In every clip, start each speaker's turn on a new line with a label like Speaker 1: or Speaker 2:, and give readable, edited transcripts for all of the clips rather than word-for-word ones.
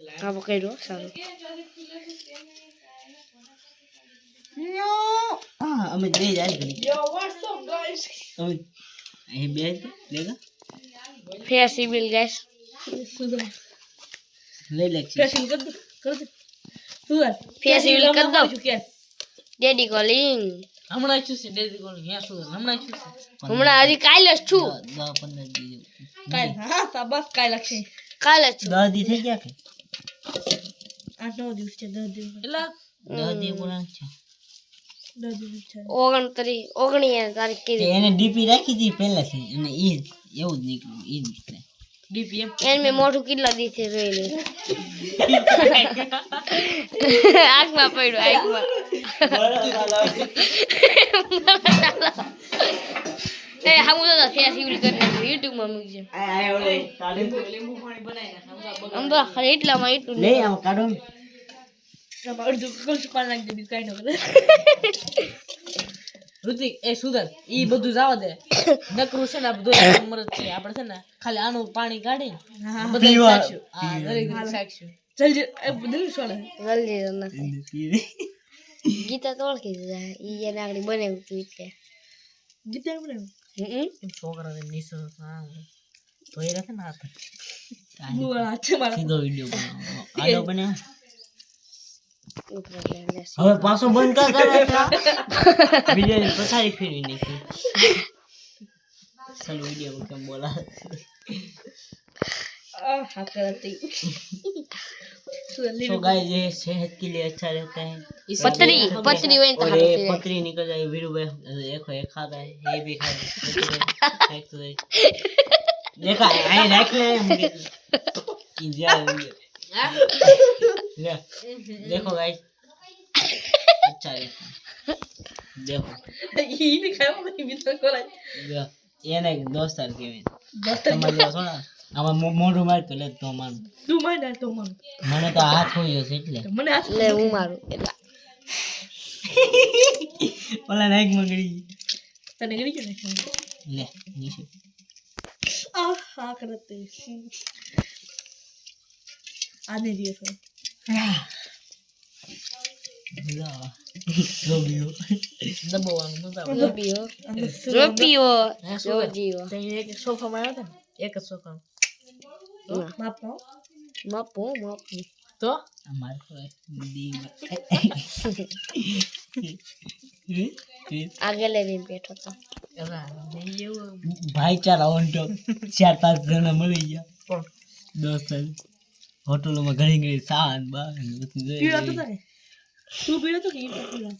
Speaker 1: હા પકડ્યો સારું
Speaker 2: હા અમે બે જાય ઘડી અમે અહીં બે લેગા
Speaker 1: ફેર સિવિલ ગાઈસ
Speaker 2: લઈ લે
Speaker 3: કર દે તું
Speaker 1: ફેર સિવિલ કર દો ડેડી કોલિંગ
Speaker 3: હમણાં શું છે ડેડી કોલ યા શું હમણાં શું છે
Speaker 1: હમણાં હજી કાલે જ છું
Speaker 2: 10-15 દી
Speaker 3: કાલ હા બસ કાલ લખશે
Speaker 1: કાલે જ છું
Speaker 2: 10 દી થઈ ગયા કે
Speaker 3: 8-9 દિવસ છે 10 દિવસ એટલા
Speaker 2: 10 દી પૂરા છે
Speaker 3: 10 દિવસ છે
Speaker 1: 29 તારીખ કીધી
Speaker 2: એને ડીપી રાખી હતી પહેલાથી અને ઈ એવું જ નીકળ્યું ઈ જ છે
Speaker 3: ડીપીએમ
Speaker 1: એને મેં મોઢું કેટલા દીથી રોઈ આંખમાં પડ્યું આંખમાં એ હું તો ફેસ યુઝ કરી યુટ્યુબ માં મૂકજો
Speaker 3: લીંબુ પાણી બનાવી નાખ
Speaker 1: આમ તો ખરે એટલામાં એટલું
Speaker 2: લે આમ કાઢો ને
Speaker 3: અડધું કલસું પાણી નાખી દે બીજું કાઈ ન કરે ઋતિક એ સુધર ઈ બધું જવા દે નકરું છે ને આ બધું મરદ છે આપણે છે ને ખાલી આનું પાણી કાઢી બધું સાક્ષું હા દરેક સાક્ષું જલ્દી એ બધું સોળે
Speaker 1: જલ્દી નથી ગીતા તો ઓળખી જાય ઈ એને આગળ બનાવ્યું હતું એટલે
Speaker 3: ગીતા બનાવ્યું એમ છોકરાને નીસો હા ધોઈ રાખે ને હાથ બુઆ છે મારા
Speaker 2: સીધો વિડિયો બનાવો આડો બને હવે પાછો બંધ કર વિડિયો પછાડી ફેરવી નાખી ચાલ વિડિયો में કેમ બોલા
Speaker 3: हाँ करती
Speaker 2: तो गाइस ये सेहत के लिए अच्छा रहता है
Speaker 1: पतरी पतरी वही
Speaker 2: और ये पतरी निकल जाए वीरू भाई देखो ये खाता है ये भी खाए तो देखा आई रख ले कि जा ले देखो गाइस अच्छा रहता है देखो
Speaker 3: ये भी खाओ मैं भी तो कोला
Speaker 2: ये ना दोस्तार के તમારે સોના આમાં મોઢું માર તો લે તો માન
Speaker 3: તું માર ના તો માર
Speaker 2: મને તો હાથ હોઈ જશે એટલે
Speaker 3: મને હાથ
Speaker 1: લે હું મારું એટલા
Speaker 2: ઓલા નાઈક મગડી
Speaker 3: તને ગણી કે
Speaker 2: લે નીચે
Speaker 3: હા કરતે આને દિવસ
Speaker 2: રોબિયો
Speaker 3: દબાવવાનું મજા આવે
Speaker 1: રોપિયો રોપિયો
Speaker 3: તે એક સોફા માં આવ્યો એક જ સોફા માપો
Speaker 1: માપો
Speaker 3: તો
Speaker 2: અમાર દી
Speaker 1: આગળ લઈને બેઠો તો
Speaker 2: ભાઈચારા ઓન તો 4-5 જણા મળી ગયા દોસ્ત હોટલોમાં ઘણી ઘણી સાન બા
Speaker 3: પીળો તો તારે તું પીળો તો કે પીળો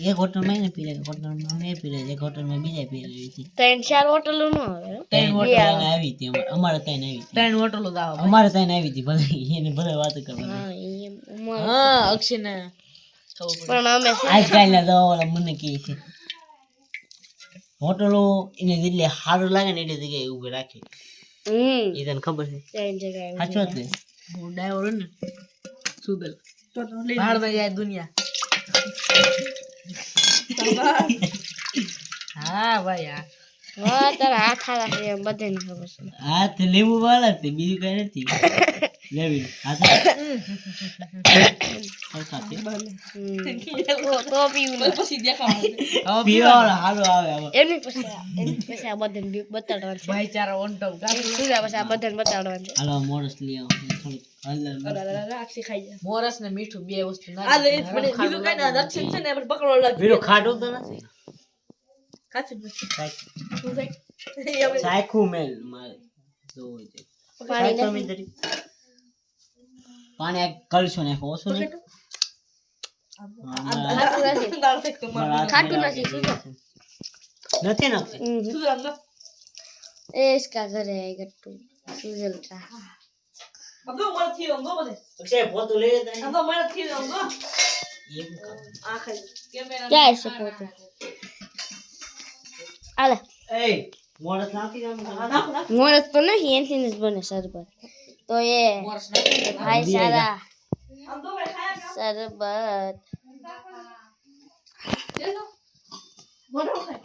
Speaker 2: એક હોટલમાં ને પીરે હોટલમાં મેં પીરે એક હોટલમાં બીજા પીરે હતી
Speaker 1: 3-4 હોટલો નો આવે
Speaker 2: ત્રણ હોટલ આવી હતી અમારે ત્યાં આવી
Speaker 3: ત્રણ હોટલો જ આવે
Speaker 2: અમારે ત્યાં આવી હતી ભલે એને ભલે વાત કરવાની
Speaker 3: હા અક્ષય ને
Speaker 1: પણ અમે
Speaker 2: આજકાલના દવાવાળા મને કહે છે હોટલો એને જેટલે સારું લાગે ને એટલે જગ્યાએ ઉભી રાખે એ તને ખબર છે
Speaker 1: ત્રણ જગ્યાએ
Speaker 2: સાચો જ ને
Speaker 3: હું ડ્રાઈવર ને સુબેલ તો બહાર માં જાય દુનિયા હા ભાઈ હા
Speaker 1: હા તારા હાથ હારા છે એમ બધાને ખબર છે
Speaker 2: હાથ લેવું વાળા તે બીજું કઈ નથી લેવી હાથ
Speaker 1: તો પીવું ને
Speaker 3: પછી દેખાવા
Speaker 2: પીવાળા હાલો આવે આમાં
Speaker 1: એની પછી આ બધાને બતાડવાનું છે
Speaker 3: ભાઈચારા ઓન ટોપ
Speaker 1: સુધા પછી આ બધાને બતાડવાનું છે
Speaker 2: હાલો મોરસ લઈ આવો થોડુંક હલર
Speaker 3: અક્ષય ખાઈ જાય મોરસ ને મીઠું બે વસ્તુ ના આ બીજું કઈ ના દક્ષિણ છે ને આપણે પકડવા લાગે
Speaker 2: વીરો ખાડું તો નથી
Speaker 3: કાચી શું થાય
Speaker 2: સાયખું મેલ મારે જોવું છે
Speaker 1: પાણી
Speaker 2: સાયખું મેલ તરી પાણી આ કલશો ને ઓછું નહીં
Speaker 1: ખાટું નથી સુધા
Speaker 2: નથી નાખતી
Speaker 1: એ इसका घर है गट्टू सुजल का
Speaker 3: अब तो मत थी हम बोले
Speaker 2: अक्षय फोटो ले लेता है
Speaker 3: अब तो मत थी हम
Speaker 2: ये काम
Speaker 3: आखिर कैमरा
Speaker 1: क्या है फोटो आला
Speaker 2: ए मोरस नाखी जाम
Speaker 1: मोरस तो नहीं एंथी ने बने शरबत तो ये
Speaker 3: मोरस ना
Speaker 1: भाई सारा
Speaker 3: हम तो भाई खाया
Speaker 1: शरबत
Speaker 3: मोरो खाए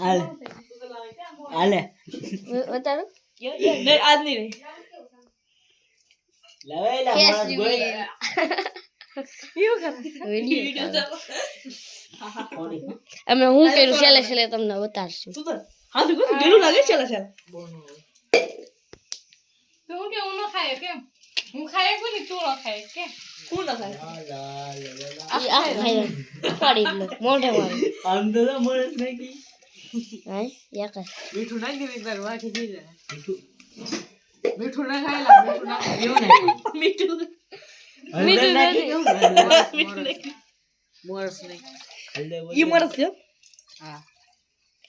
Speaker 2: हाल हाले
Speaker 1: बताओ
Speaker 3: नहीं आज नहीं रही
Speaker 2: લાવે લા માણસ ગોઈ
Speaker 1: વિડીયો અમે હું કર્યું છેલ્લે છેલ્લે તમને બતાડશું
Speaker 3: તું તો હાથ ગો ગેલું લાગે છે લા
Speaker 4: તો હું કે હું ન ખાય કેમ હું ખાય કોની તું ન ખાય કે
Speaker 3: કોણ ના થાય
Speaker 1: ઈ આ ખાઈ પાડી લો મોઢે મારી
Speaker 2: આમ તો માણસ નાખી
Speaker 1: હાય યા કર
Speaker 3: મીઠું નાખી દેવી તાર વાકી થઈ જાય
Speaker 2: મીઠું
Speaker 3: મીઠું ના ખાયલા મીઠું ના
Speaker 2: એવું નાખી
Speaker 3: મીઠું
Speaker 2: હળદર નાખી કેવું
Speaker 3: મોરસ નહીં
Speaker 2: હળદર
Speaker 3: ઈ મોરસ છે હા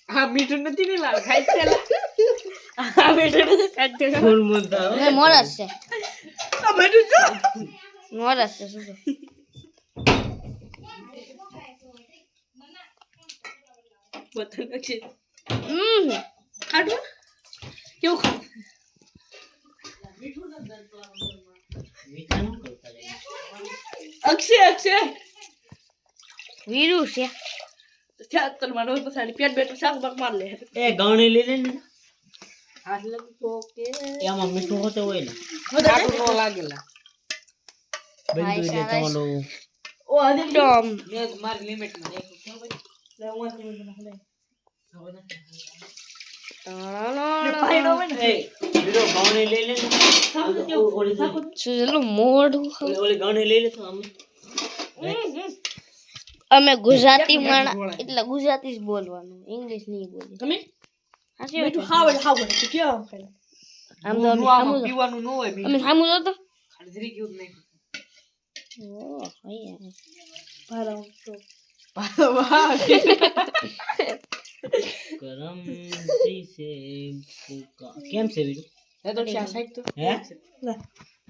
Speaker 3: હા મીઠું નથી ને લાવ ખાઈ છે લા આ મીઠું નથી ખાઈ છે
Speaker 2: ફૂલ મુદ્દા
Speaker 1: એ મોરસ છે
Speaker 3: આ મીઠું છે
Speaker 1: મોરસ છે શું
Speaker 3: બતલ છે
Speaker 1: હમ
Speaker 3: ખાડું કેવું ખાડું
Speaker 2: મીઠા નો કરતા રે
Speaker 3: અક્ષય
Speaker 1: વીરુ છે
Speaker 3: ત્યાં તલ માનો પછાડી પેટ બેટ શાક બાક માર લે
Speaker 2: એ ગવણી લઈ લે ને
Speaker 3: હાથ લગ તો કે
Speaker 2: એમાં મીઠું હોતો હોય ને
Speaker 3: ખાડું નો લાગેલા
Speaker 2: બંધુ એટલે તમારું
Speaker 3: ઓ આદિ
Speaker 1: ટોમ
Speaker 3: મે મારી લિમિટ માં એક કેમ ભાઈ લે હું આ લિમિટ માં લે પાઈડો હોય ને
Speaker 2: એ બીજો ગવણી લઈ લે ને ઓલી
Speaker 1: ચલો મોઢું
Speaker 2: ઓલી ગવણી લઈ લે તો આમ
Speaker 1: અમે ગુજરાતી માણા એટલે ગુજરાતી જ બોલવાનું ઇંગ્લિશ નહીં બોલી
Speaker 3: તમે
Speaker 1: હાચી
Speaker 3: મીઠું
Speaker 1: વાત
Speaker 3: હાવડ તો કેમ ખાય
Speaker 1: આમ તો અમે સામું
Speaker 3: પીવાનું ન હોય
Speaker 1: અમે સામું તો
Speaker 3: ખાલી કેવું નહીં
Speaker 1: ઓ અહીંયા
Speaker 3: ભારા તો
Speaker 2: ગરમ સે ફૂકા કેમ છે બીજું
Speaker 3: એ તો ચા સાઈડ તો
Speaker 2: હે
Speaker 3: લે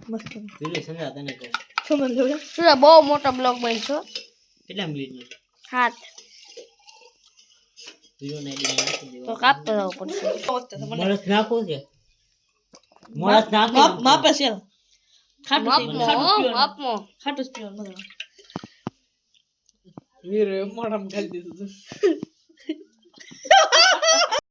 Speaker 3: મસ્ત
Speaker 2: બીજું સમજા તને કહું
Speaker 3: સમજ લો
Speaker 1: સુરા બહુ મોટો બ્લોગ બનશો
Speaker 2: કેટલા મિનિટનો
Speaker 1: હાથ
Speaker 2: બીજું ને ડી નાખી
Speaker 1: તો
Speaker 2: દેવા
Speaker 1: કાપતો જવું પડશે
Speaker 2: મરસ નાખો છે મરસ નાખો
Speaker 3: માપે છે ખાટું
Speaker 1: માપમાં
Speaker 3: ખાટું જ પીવાનું વીર મોઢામાં ખાલી દીધું